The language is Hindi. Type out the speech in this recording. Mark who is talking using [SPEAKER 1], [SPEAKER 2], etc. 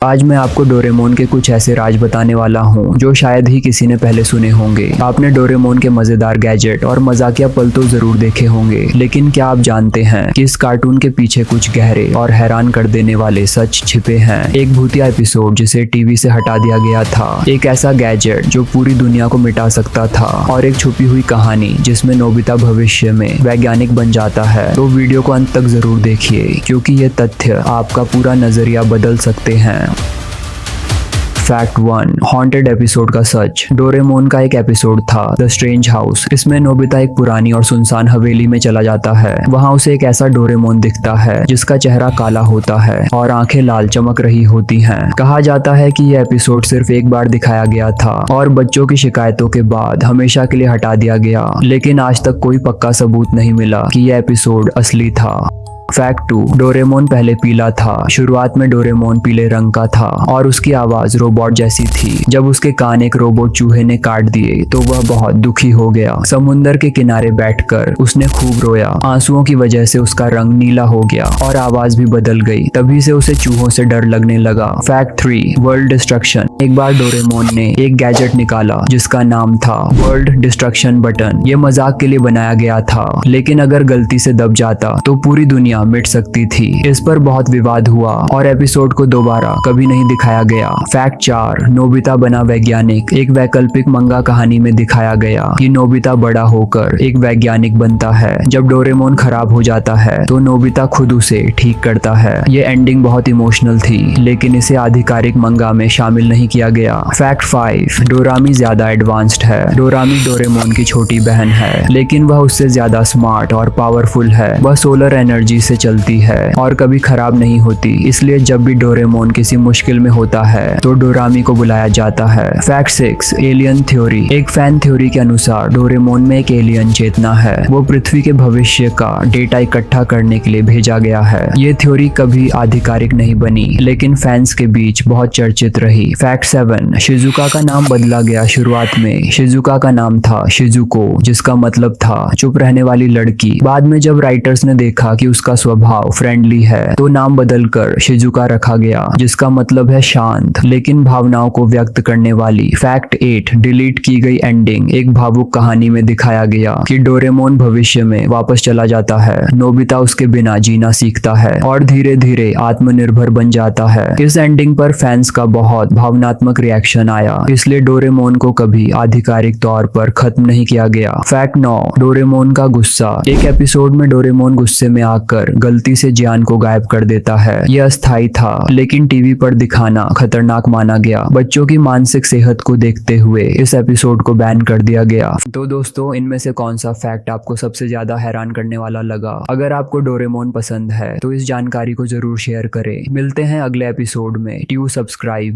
[SPEAKER 1] आज मैं आपको डोरेमोन के कुछ ऐसे राज बताने वाला हूँ जो शायद ही किसी ने पहले सुने होंगे। आपने डोरेमोन के मजेदार गैजेट और मजाकिया पल तो जरूर देखे होंगे, लेकिन क्या आप जानते हैं कि इस कार्टून के पीछे कुछ गहरे और हैरान कर देने वाले सच छिपे हैं। एक भूतिया एपिसोड जिसे टीवी से हटा दिया गया था, एक ऐसा गैजेट जो पूरी दुनिया को मिटा सकता था, और एक छुपी हुई कहानी जिसमें नोबिता भविष्य में वैज्ञानिक बन जाता है। तो वीडियो को अंत तक जरूर देखिए, क्योंकि ये तथ्य आपका पूरा नजरिया बदल सकते हैं। फैक्ट 1, हॉन्टेड एपिसोड का सच। डोरेमोन का एक एपिसोड था, द स्ट्रेंज हाउस। इसमें नोबिता एक पुरानी और सुनसान हवेली में चला जाता है। वहाँ उसे एक ऐसा डोरेमोन दिखता है जिसका चेहरा काला होता है और आंखें लाल चमक रही होती हैं। कहा जाता है कि यह एपिसोड सिर्फ एक बार दिखाया गया था और बच्चों की शिकायतों के बाद हमेशा के लिए हटा दिया गया, लेकिन आज तक कोई पक्का सबूत नहीं मिला कि यह एपिसोड असली था। फैक्ट 2, डोरेमोन पहले पीला था। शुरुआत में डोरेमोन पीले रंग का था और उसकी आवाज रोबोट जैसी थी। जब उसके कान एक रोबोट चूहे ने काट दिए तो वह बहुत दुखी हो गया। समुंदर के किनारे बैठकर उसने खूब रोया। आंसुओं की वजह से उसका रंग नीला हो गया और आवाज भी बदल गई। तभी से उसे चूहों से डर लगने लगा। Fact 3, world destruction. एक बार डोरेमोन ने एक गैजेट निकाला जिसका नाम था वर्ल्ड डिस्ट्रक्शन बटन। ये मजाक के लिए बनाया गया था, लेकिन अगर गलती से दब जाता तो पूरी दुनिया मिट सकती थी। इस पर बहुत विवाद हुआ और एपिसोड को दोबारा कभी नहीं दिखाया गया। फैक्ट 4, नोबिता बना वैज्ञानिक। एक वैकल्पिक मंगा कहानी में दिखाया गया कि नोबिता बड़ा होकर एक वैज्ञानिक बनता है। जब डोरेमोन खराब हो जाता है तो नोबिता खुद उसे ठीक करता है। ये एंडिंग बहुत इमोशनल थी, लेकिन इसे आधिकारिक मंगा में शामिल नहीं किया गया। फैक्ट 5, डोरामी ज्यादा एडवांस्ड है। डोरामी डोरेमोन की छोटी बहन है, लेकिन वह उससे ज्यादा स्मार्ट और पावरफुल है। वह सोलर एनर्जी से चलती है और कभी खराब नहीं होती, इसलिए जब भी डोरेमोन किसी मुश्किल में होता है तो डोरामी को बुलाया जाता है। Fact 6, alien theory. एक फैन थ्योरी के अनुसार डोरेमोन में एक एलियन चेतना है। वो पृथ्वी के भविष्य का डेटा इकट्ठा करने के लिए भेजा गया है। ये थ्योरी कभी आधिकारिक नहीं बनी, लेकिन फैंस के बीच बहुत चर्चित रही। फैक्ट 7, शिजुका का नाम बदला गया। शुरुआत में शिजुका का नाम था शिजुको, जिसका मतलब था चुप रहने वाली लड़की। बाद में जब राइटर्स ने देखा कि उसका स्वभाव फ्रेंडली है तो नाम बदलकर शिजुका रखा गया, जिसका मतलब है शांत लेकिन भावनाओं को व्यक्त करने वाली। फैक्ट 8, डिलीट की गई एंडिंग। एक भावुक कहानी में दिखाया गया कि डोरेमोन भविष्य में वापस चला जाता है। नोबिता उसके बिना जीना सीखता है और धीरे धीरे आत्मनिर्भर बन जाता है। इस एंडिंग पर फैंस का बहुत भावनात्मक रिएक्शन आया, इसलिए डोरेमोन को कभी आधिकारिक तौर पर खत्म नहीं किया गया। फैक्ट 9, डोरेमोन का गुस्सा। एक एपिसोड में डोरेमोन गुस्से में आकर गलती से जियान को गायब कर देता है। यह अस्थायी था, लेकिन टीवी पर दिखाना खतरनाक माना गया। बच्चों की मानसिक सेहत को देखते हुए इस एपिसोड को बैन कर दिया गया। तो दोस्तों, इनमें से कौन सा फैक्ट आपको सबसे ज्यादा हैरान करने वाला लगा? अगर आपको डोरेमोन पसंद है तो इस जानकारी को जरूर शेयर करें। मिलते हैं अगले एपिसोड में। Do subscribe.